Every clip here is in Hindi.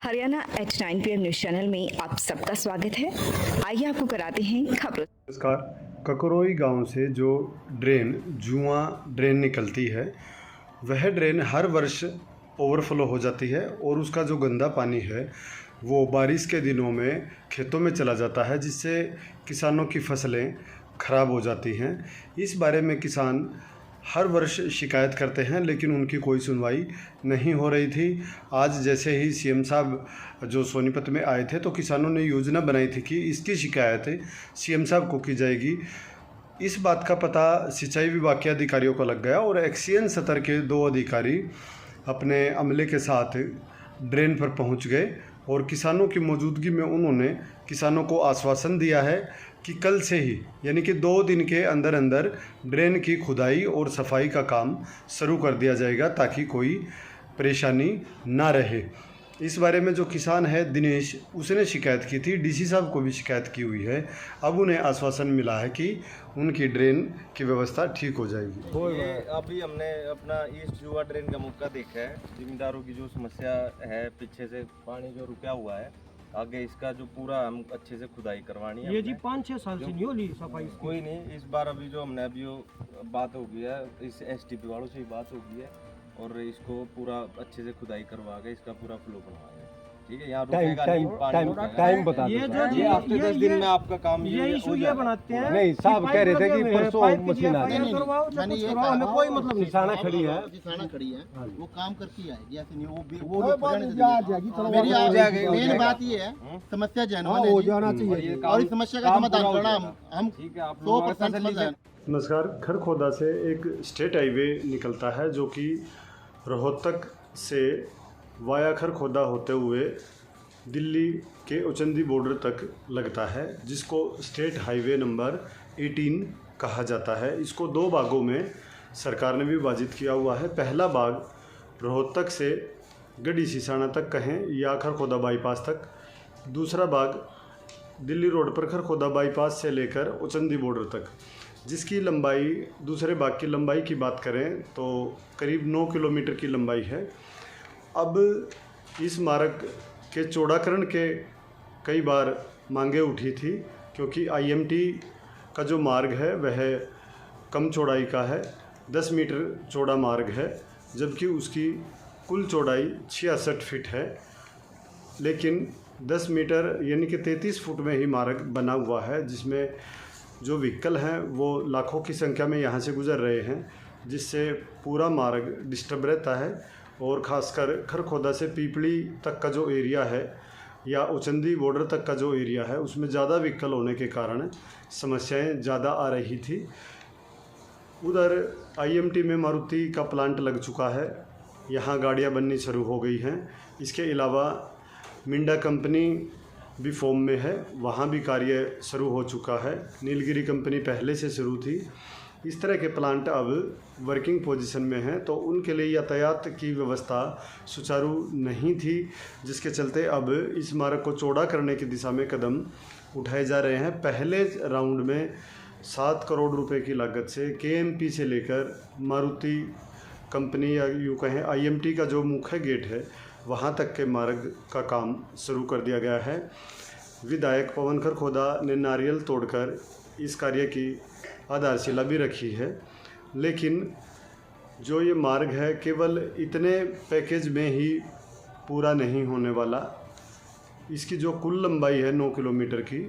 Haryana H9 PM news channel में आप सबका स्वागत है। आइए आपको कराते हैं खबरों। नमस्कार। ककरोई गांव से जो जुआ ड्रेन निकलती है, वह ड्रेन हर वर्ष ओवरफ्लो हो जाती है और उसका जो गंदा पानी है वो बारिश के दिनों में खेतों में चला जाता है, जिससे किसानों की फसलें खराब हो जाती हैं। इस बारे में किसान हर वर्ष शिकायत करते हैं, लेकिन उनकी कोई सुनवाई नहीं हो रही थी। आज जैसे ही सीएम साहब जो सोनीपत में आए थे, तो किसानों ने योजना बनाई थी कि इसकी शिकायत सीएम साहब को की जाएगी। इस बात का पता सिंचाई विभाग के अधिकारियों को लग गया और एक्सीएन सतर के 2 अधिकारी अपने अमले के साथ ड्रेन पर पहुंच गए और किसानों की मौजूदगी में उन्होंने किसानों को आश्वासन दिया है कि कल से ही, यानी कि 2 दिन के अंदर अंदर ड्रेन की खुदाई और सफाई का काम शुरू कर दिया जाएगा, ताकि कोई परेशानी ना रहे। इस बारे में जो किसान है दिनेश, उसने शिकायत की थी, डीसी साहब को भी शिकायत की हुई है। अब उन्हें आश्वासन मिला है कि उनकी ड्रेन की व्यवस्था ठीक हो जाएगी। ये अभी हमने अपना ईस्ट जुआ ड्रेन का मौका देखा है। जिम्मेदारों की जो समस्या है, पीछे से पानी जो रुका हुआ है, आगे इसका जो पूरा हम अच्छे से खुदाई करवानी है। ये जी 5-6 साल से नहीं हो ली सफाई। कोई नहीं, इस बार अभी जो हमने अभी बात हो गई है, इस एसटीपी वालों से ही बात हो गई है और इसको पूरा अच्छे से खुदाई करवा के इसका पूरा फ्लो बनवाएंगे। ठीक है, यहाँ रुकेगा नहीं, पानी टाइम बता दो। ये हफ्ते 10 दिन में आपका काम ये इशू ये बनाते हैं। नहीं, साहब कह रहे थे कि परसों मशीन आ जाएगी। हमें कोई मतलब नहीं। किसाना खड़ी है, वो काम करती आएगी, ऐसे नहीं वो मेरी आ जाएगी। मेन बात ये है, समस्या जेन्युइन हो जाना चाहिए और इस समस्या का समाधान करना हम 100% नमस्कार। खरखोदा से एक स्टेट हाईवे निकलता है जो कि रोहतक से वाया खरखोदा होते हुए दिल्ली के उचंदी बॉर्डर तक लगता है, जिसको स्टेट हाईवे नंबर 18 कहा जाता है। इसको 2 भागों में सरकार ने भी विभाजित किया हुआ है। पहला भाग रोहतक से गढ़ी सिसाना तक कहें या खरखोदा बाईपास तक, दूसरा भाग दिल्ली रोड पर खरखोदा बाईपास से लेकर उचंदी बॉर्डर तक, जिसकी लंबाई, दूसरे भाग की लंबाई की बात करें तो करीब 9 किलोमीटर की लंबाई है। अब इस मार्ग के चौड़ाकरण के कई बार मांगे उठी थी, क्योंकि आईएमटी का जो मार्ग है वह कम चौड़ाई का है, 10 मीटर चौड़ा मार्ग है, जबकि उसकी कुल चौड़ाई 66 फीट है। लेकिन 10 मीटर यानी कि 33 फुट में ही मार्ग बना हुआ है, जिसमें जो व्हीकल हैं वो लाखों की संख्या में यहाँ से गुजर रहे हैं, जिससे पूरा मार्ग डिस्टर्ब रहता है। और ख़ासकर खरखोदा से पीपली तक का जो एरिया है या उचंदी बॉर्डर तक का जो एरिया है, उसमें ज़्यादा व्हीकल होने के कारण समस्याएं ज़्यादा आ रही थी। उधर आईएमटी में मारुति का प्लांट लग चुका है, यहाँ गाड़ियाँ बननी शुरू हो गई हैं। इसके अलावा मिंडा कंपनी भी फॉर्म में है, वहाँ भी कार्य शुरू हो चुका है। नीलगिरी कंपनी पहले से शुरू थी। इस तरह के प्लांट अब वर्किंग पोजीशन में हैं, तो उनके लिए यातायात की व्यवस्था सुचारू नहीं थी, जिसके चलते अब इस मार्ग को चौड़ा करने की दिशा में कदम उठाए जा रहे हैं। पहले राउंड में 7 करोड़ रुपए की लागत से केएमपी से लेकर मारुति कंपनी या यूँ कहें आईएमटी का जो मुख्य गेट है वहाँ तक के मार्ग का काम शुरू कर दिया गया है। विधायक पवन खरखोदा ने नारियल तोड़कर इस कार्य की आधारशिला भी रखी है, लेकिन जो ये मार्ग है केवल इतने पैकेज में ही पूरा नहीं होने वाला। इसकी जो कुल लंबाई है 9 किलोमीटर की,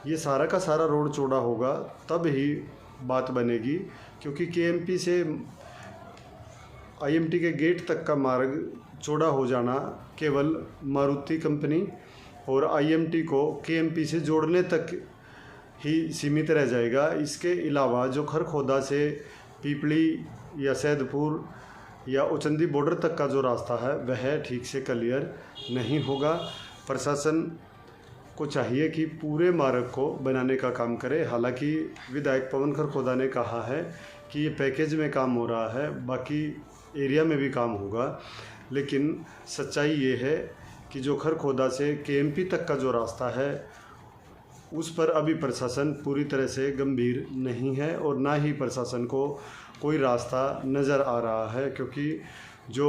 ये सारा का सारा रोड चौड़ा होगा तब ही बात बनेगी, क्योंकि केएमपी से आईएमटी के गेट तक का मार्ग चौड़ा हो जाना केवल मारुति कंपनी और आईएमटी को केएमपी से जोड़ने तक ही सीमित रह जाएगा। इसके अलावा जो खरखोदा से पीपली या सैदपुर या उचंदी बॉर्डर तक का जो रास्ता है वह ठीक से क्लियर नहीं होगा। प्रशासन को चाहिए कि पूरे मार्ग को बनाने का काम करे। हालांकि विधायक पवन खरखोदा ने कहा है कि ये पैकेज में काम हो रहा है, बाकी एरिया में भी काम होगा, लेकिन सच्चाई ये है कि जो खरखोदा से केएमपी तक का जो रास्ता है उस पर अभी प्रशासन पूरी तरह से गंभीर नहीं है और ना ही प्रशासन को कोई रास्ता नज़र आ रहा है, क्योंकि जो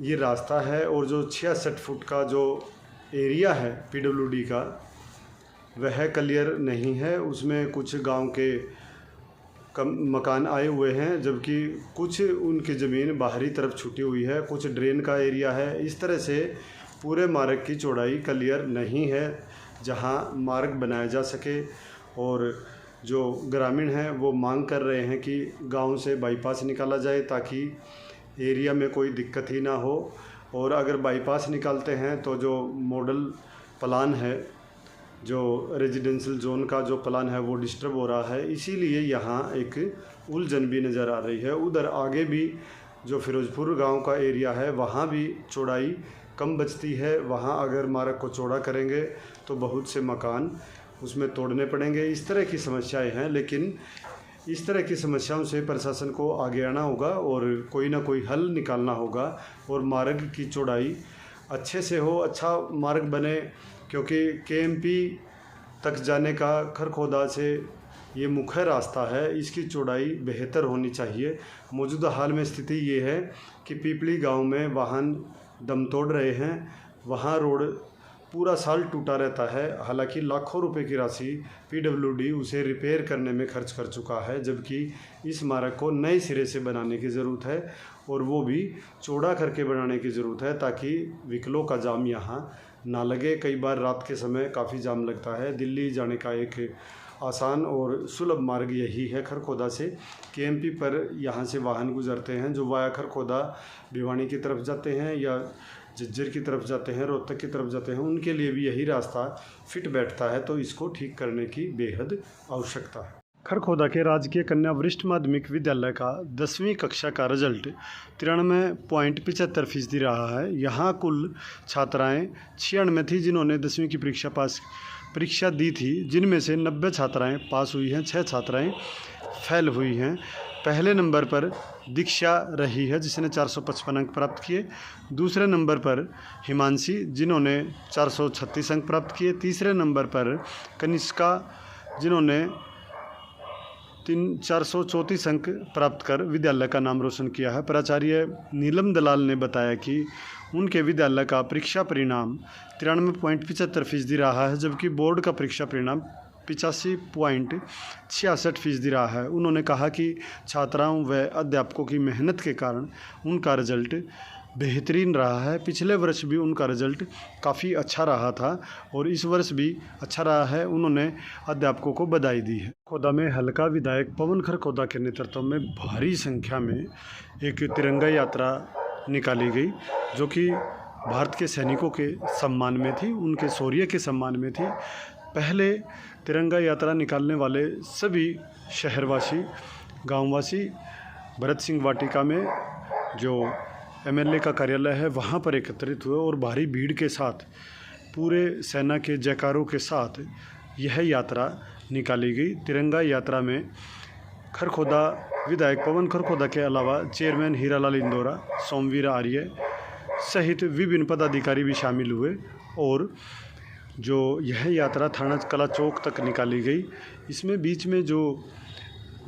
ये रास्ता है और जो 66 फुट का जो एरिया है पीडब्ल्यूडी का वह क्लियर नहीं है। उसमें कुछ गांव के कम मकान आए हुए हैं, जबकि कुछ उनकी ज़मीन बाहरी तरफ छूटी हुई है, कुछ ड्रेन का एरिया है। इस तरह से पूरे मार्ग की चौड़ाई क्लियर नहीं है जहां मार्ग बनाया जा सके। और जो ग्रामीण हैं वो मांग कर रहे हैं कि गांव से बाईपास निकाला जाए ताकि एरिया में कोई दिक्कत ही ना हो। और अगर बाईपास निकालते हैं तो जो मॉडल प्लान है, जो रेजिडेंशियल जोन का जो प्लान है वो डिस्टर्ब हो रहा है, इसीलिए यहाँ एक उलझन भी नज़र आ रही है। उधर आगे भी जो फिरोजपुर गांव का एरिया है वहाँ भी चौड़ाई कम बचती है। वहाँ अगर मार्ग को चौड़ा करेंगे तो बहुत से मकान उसमें तोड़ने पड़ेंगे। इस तरह की समस्याएं हैं, लेकिन इस तरह की समस्याओं से प्रशासन को आगे आना होगा और कोई ना कोई हल निकालना होगा और मार्ग की चौड़ाई अच्छे से हो, अच्छा मार्ग बने। क्योंकि केएमपी तक जाने का खरखोदा से ये मुख्य रास्ता है, इसकी चौड़ाई बेहतर होनी चाहिए। मौजूदा हाल में स्थिति ये है कि पीपली गांव में वाहन दम तोड़ रहे हैं, वहाँ रोड पूरा साल टूटा रहता है। हालांकि लाखों रुपए की राशि पीडब्ल्यूडी उसे रिपेयर करने में खर्च कर चुका है, जबकि इस मार्ग को नए सिरे से बनाने की ज़रूरत है और वो भी चौड़ा करके बनाने की ज़रूरत है ताकि व्हीकलों का जाम यहाँ ना लगे। कई बार रात के समय काफ़ी जाम लगता है। दिल्ली जाने का एक आसान और सुलभ मार्ग यही है खरखोदा से। केएमपी पर यहाँ से वाहन गुजरते हैं जो वाया खरखोदा भिवानी की तरफ जाते हैं या झज्जर की तरफ जाते हैं, रोहतक की तरफ जाते हैं, उनके लिए भी यही रास्ता फिट बैठता है। तो इसको ठीक करने की बेहद आवश्यकता है। खरखोदा के राजकीय कन्या वरिष्ठ माध्यमिक विद्यालय का 10वीं कक्षा का रिजल्ट 93.75% रहा है। यहाँ कुल छात्राएं 96 थी जिन्होंने 10वीं की परीक्षा दी थी, जिनमें से 90 छात्राएं पास हुई हैं, 6 छात्राएं फेल हुई हैं। पहले नंबर पर दीक्षा रही है जिसने 455 अंक प्राप्त किए। दूसरे नंबर पर हिमांशी जिन्होंने 436 अंक प्राप्त किए। तीसरे नंबर पर कनिष्का जिन्होंने 434 अंक प्राप्त कर विद्यालय का नाम रोशन किया है। प्राचार्य नीलम दलाल ने बताया कि उनके विद्यालय का परीक्षा परिणाम 93.75% रहा है, जबकि बोर्ड का परीक्षा परिणाम 85.66% रहा है। उन्होंने कहा कि छात्राओं व अध्यापकों की मेहनत के कारण उनका रिजल्ट बेहतरीन रहा है। पिछले वर्ष भी उनका रिजल्ट काफ़ी अच्छा रहा था और इस वर्ष भी अच्छा रहा है। उन्होंने अध्यापकों को बधाई दी है। खरखोदा में हल्का विधायक पवन खरखोदा के नेतृत्व में भारी संख्या में एक तिरंगा यात्रा निकाली गई जो कि भारत के सैनिकों के सम्मान में थी, उनके शौर्य के सम्मान में थी। पहले तिरंगा यात्रा निकालने वाले सभी शहरवासी, गांववासी भरत सिंह वाटिका में जो एमएलए का कार्यालय है वहाँ पर एकत्रित हुए और भारी भीड़ के साथ पूरे सेना के जयकारों के साथ यह यात्रा निकाली गई। तिरंगा यात्रा में खरखोदा विधायक पवन खरखोदा के अलावा चेयरमैन हीरालाल इंदौरा, सोमवीर आर्य सहित विभिन्न पदाधिकारी भी शामिल हुए और जो यह यात्रा थाना कला चौक तक निकाली गई। इसमें बीच में जो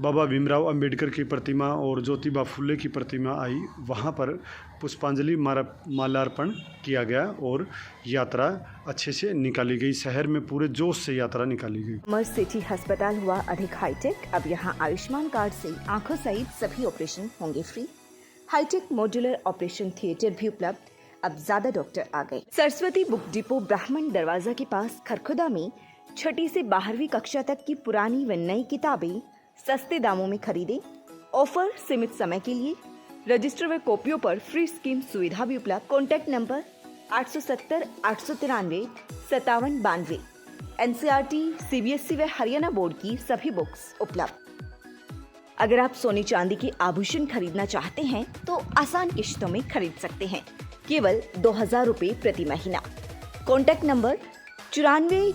बाबा भीमराव अंबेडकर की प्रतिमा और ज्योतिबा फुले की प्रतिमा आई, वहाँ पर पुष्पांजलि माल्यार्पण किया गया और यात्रा अच्छे से निकाली गई। शहर में पूरे जोश से यात्रा निकाली गई। अमर सिटी अस्पताल हुआ अधिक हाईटेक। अब यहाँ आयुष्मान कार्ड से आंखों सहित सभी ऑपरेशन होंगे free. High tech modular operation theatre भी उपलब्ध। अब ज्यादा डॉक्टर आ गए। सरस्वती बुक डिपो ब्राह्मण दरवाजा के पास खरखोदा में 6ठी से 12वीं कक्षा तक की पुरानी व नई किताबें सस्ते दामों में खरीदें। ऑफर सीमित समय के लिए। रजिस्टर व कॉपियों पर फ्री स्कीम सुविधा भी उपलब्ध। Contact number 870 893 5792। एनसीईआरटी, सीबीएसई व हरियाणा बोर्ड की सभी बुक्स उपलब्ध। अगर आप सोने चांदी के आभूषण खरीदना चाहते हैं तो आसान किश्तों में खरीद सकते हैं, केवल 2000 रुपए प्रति महीना। Contact number 94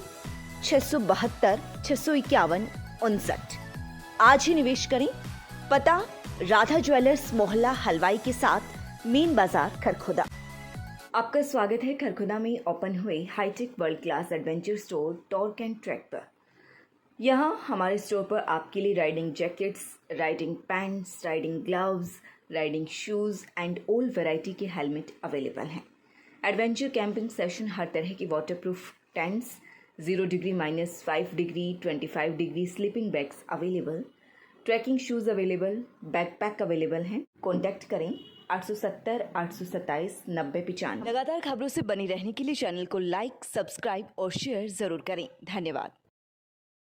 672 651 59। आज ही निवेश करें। पता राधा ज्वेलर्स मोहल्ला हलवाई के साथ मेन बाजार खरखोदा। आपका स्वागत है खरखोदा में ओपन हुए high tech world class adventure store Torque and Track पर। यहाँ हमारे स्टोर पर आपके लिए riding jackets, riding pants, riding gloves, riding shoes and all variety के हेलमेट अवेलेबल हैं। एडवेंचर कैंपिंग सेशन, हर तरह की waterproof tents, 0 degree, -5 degree, 25 degree sleeping bags available, trekking shoes available, backpack available हैं। कॉन्टैक्ट करें 870 827 9095। लगातार खबरों से बनी रहने के लिए चैनल को लाइक, सब्सक्राइब और शेयर ज़रूर करें। धन्यवाद।